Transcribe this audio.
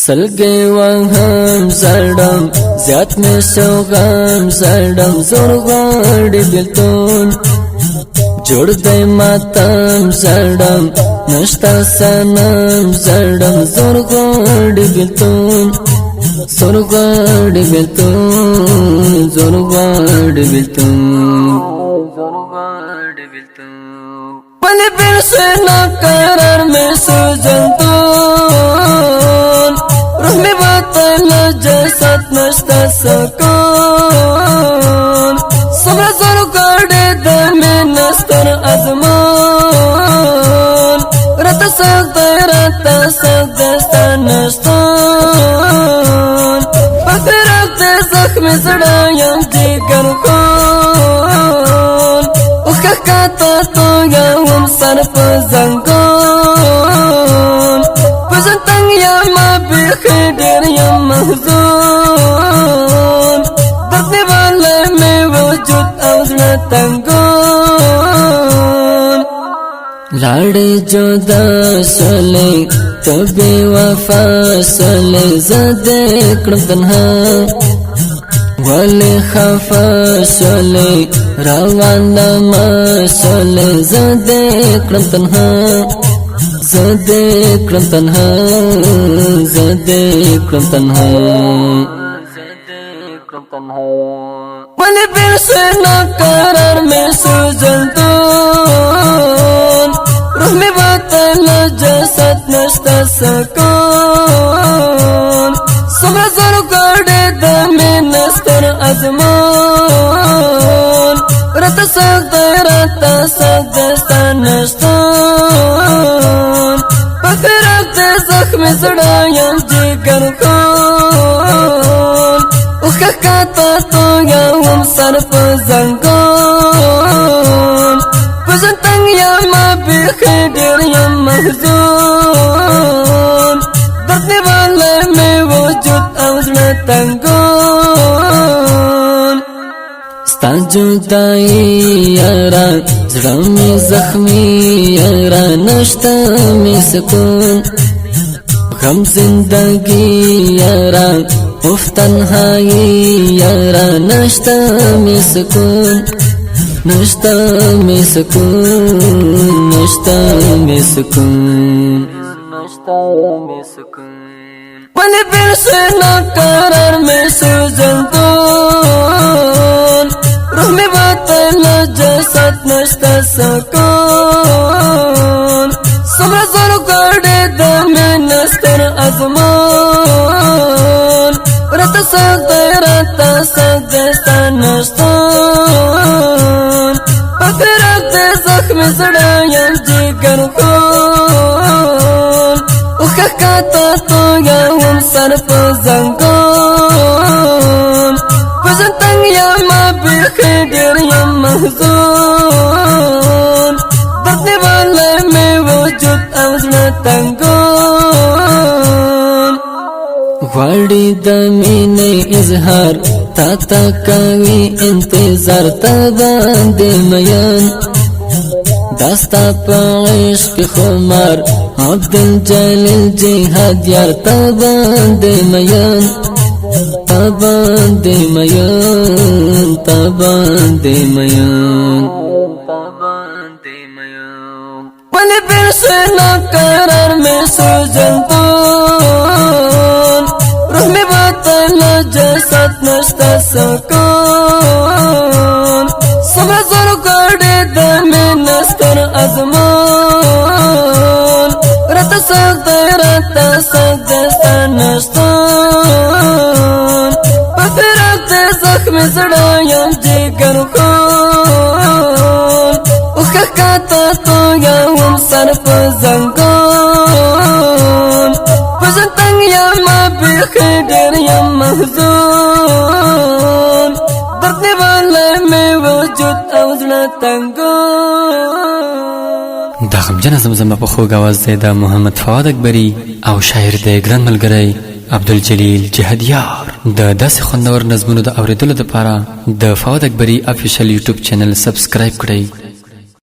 سلګي وهم زړم زیات مې سوغم زړم زور غړې بلتون جوړ دې ماتم زړم نشتا سنم زړم زور غړې بلتون زور غړې بلتون زور غړې بلتون زور غړې بلتون پلي پر سنا قرار مې سوجنتون روح میں باطل جسد نشتا سکون صبر زور گاڑے دمی نستر ازمان رت سخت دستا نشتان پاکر رفت زخم زڑایم جگر خون اخکا کاتا تو یا هم سر پزنگان پزن تنگ یا ما خدر یم محزون دردنے والے میں وجود اوزنا تنگون لاڑے جدا سلے تو بے وفا سلے زدے کرم تنہا والے خفا سلے روان نما سلے زدے کرم تنہا زدے کرم تنہا زدے کرم تنہا ولی بیر سے ناقرار میں سوجنتون روح میں باطل جسد نشتا سکون صبر زور گاڑے دمی نستر ازمان رت سخت دستا نشتان پاکر رفت زخم زڑایم جگر خون اخکا کاتا تو یا هم سر پزنگان پزن تنگ یا ما بخدر یم محزون دردنے والے میں وجود اوزنا تنگون ستا جدائی یارا زړه می زخمی یارا نشتا می سکون غم زندگی یارا اف تنهایی یارا نشتا می سکون نشتا می سکون نشتا می سکون نشتا می سکون ولی بیر سے ناقرار میں سوجنتون روح میں باطل جسد نشتا سکون صبر زور گاڑے دمی نستر ازمان رت سخت دستا نشتان پاکر رفت زخم زڑایم جگر خون اخکا کاتا تو یا هم سر پزنگان پزن تنگ یا ما بخدر یم محزون دردنے والے میں وجود اوزنا تنگون غواړي د مینې اظهار تا تا کوي انتظار تا باندې میان داستا په عشق خمار عبدالجلیل جهاد یار تا باندې میان تا باندې میان تا باندې میان تا باندې میان ولی بیر سے ناقرار میں سوجنتون روح میں باطل جسد نشتا سکون صبر زور گاڑے دمی نستر ازمان رت سخت دستا نشتان پاکر رفت زخم زڑایم جگر خون اخکا کاتا تو یا هم سر پزنگان پزن تنگ یا ما بخدر یم محزون دردنے والے میں وجود اوزنا تنگان دا غمجن زمزمه په خوږ اواز دی د محمد فؤاد اکبري او شاعر دی ګران ملګری عبدالجلیل جهادیار د داسې خوندور نظمونو د اوریدلو لپاره د فؤاد اکبري افیشل یوټیوب چینل سبسکرایب کړئ